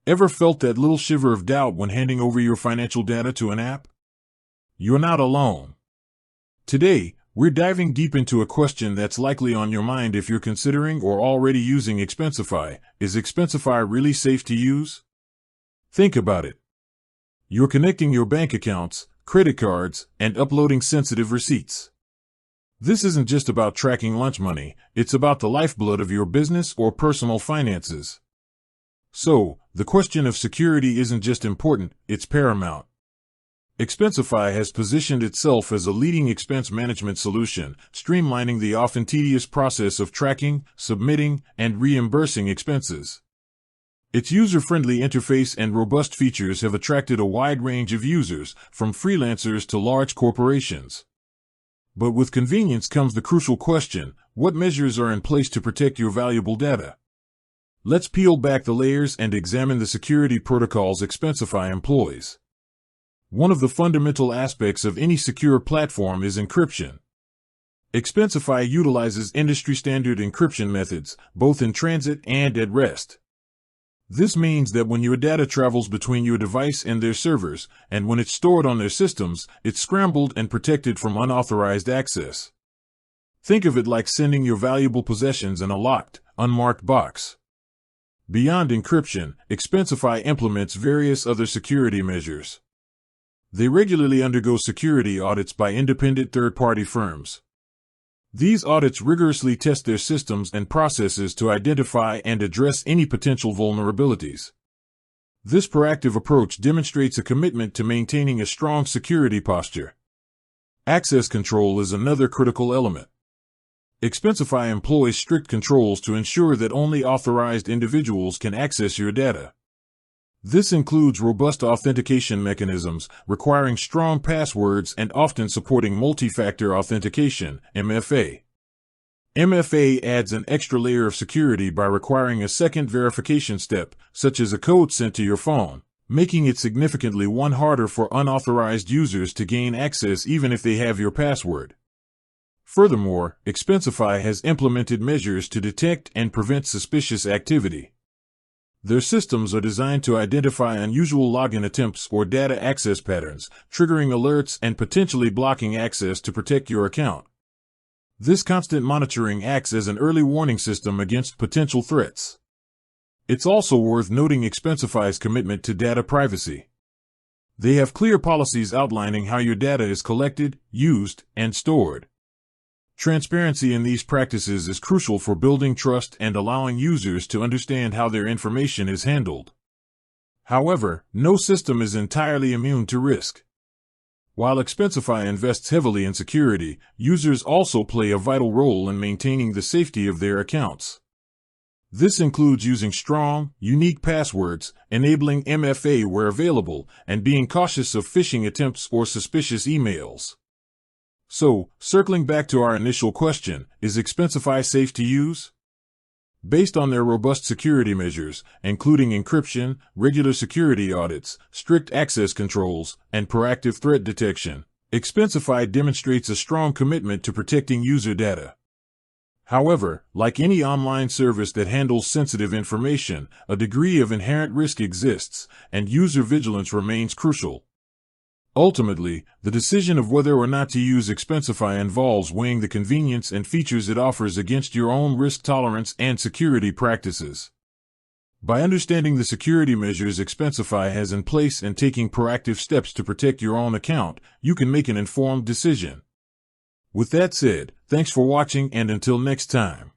Ever felt that little shiver of doubt when handing over your financial data to an app? You're not alone. Today, we're diving deep into a question that's likely on your mind if you're considering or already using Expensify. Is Expensify really safe to use? Think about it. You're connecting your bank accounts, credit cards, and uploading sensitive receipts. This isn't just about tracking lunch money, it's about the lifeblood of your business or personal finances. So, the question of security isn't just important, it's paramount. Expensify has positioned itself as a leading expense management solution, streamlining the often tedious process of tracking, submitting, and reimbursing expenses. Its user-friendly interface and robust features have attracted a wide range of users, from freelancers to large corporations. But with convenience comes the crucial question: what measures are in place to protect your valuable data? Let's peel back the layers and examine the security protocols Expensify employs. One of the fundamental aspects of any secure platform is encryption. Expensify utilizes industry-standard encryption methods, both in transit and at rest. This means that when your data travels between your device and their servers, and when it's stored on their systems, it's scrambled and protected from unauthorized access. Think of it like sending your valuable possessions in a locked, unmarked box. Beyond encryption, Expensify implements various other security measures. They regularly undergo security audits by independent third-party firms. These audits rigorously test their systems and processes to identify and address any potential vulnerabilities. This proactive approach demonstrates a commitment to maintaining a strong security posture. Access control is another critical element. Expensify employs strict controls to ensure that only authorized individuals can access your data. This includes robust authentication mechanisms, requiring strong passwords and often supporting multi-factor authentication, MFA. MFA adds an extra layer of security by requiring a second verification step, such as a code sent to your phone, making it significantly harder for unauthorized users to gain access even if they have your password. Furthermore, Expensify has implemented measures to detect and prevent suspicious activity. Their systems are designed to identify unusual login attempts or data access patterns, triggering alerts and potentially blocking access to protect your account. This constant monitoring acts as an early warning system against potential threats. It's also worth noting Expensify's commitment to data privacy. They have clear policies outlining how your data is collected, used, and stored. Transparency in these practices is crucial for building trust and allowing users to understand how their information is handled. However, no system is entirely immune to risk. While Expensify invests heavily in security, users also play a vital role in maintaining the safety of their accounts. This includes using strong, unique passwords, enabling MFA where available, and being cautious of phishing attempts or suspicious emails. So, circling back to our initial question, is Expensify safe to use? Based on their robust security measures, including encryption, regular security audits, strict access controls, and proactive threat detection, Expensify demonstrates a strong commitment to protecting user data. However, like any online service that handles sensitive information, a degree of inherent risk exists, and user vigilance remains crucial. Ultimately, the decision of whether or not to use Expensify involves weighing the convenience and features it offers against your own risk tolerance and security practices. By understanding the security measures Expensify has in place and taking proactive steps to protect your own account, you can make an informed decision. With that said, thanks for watching, and until next time.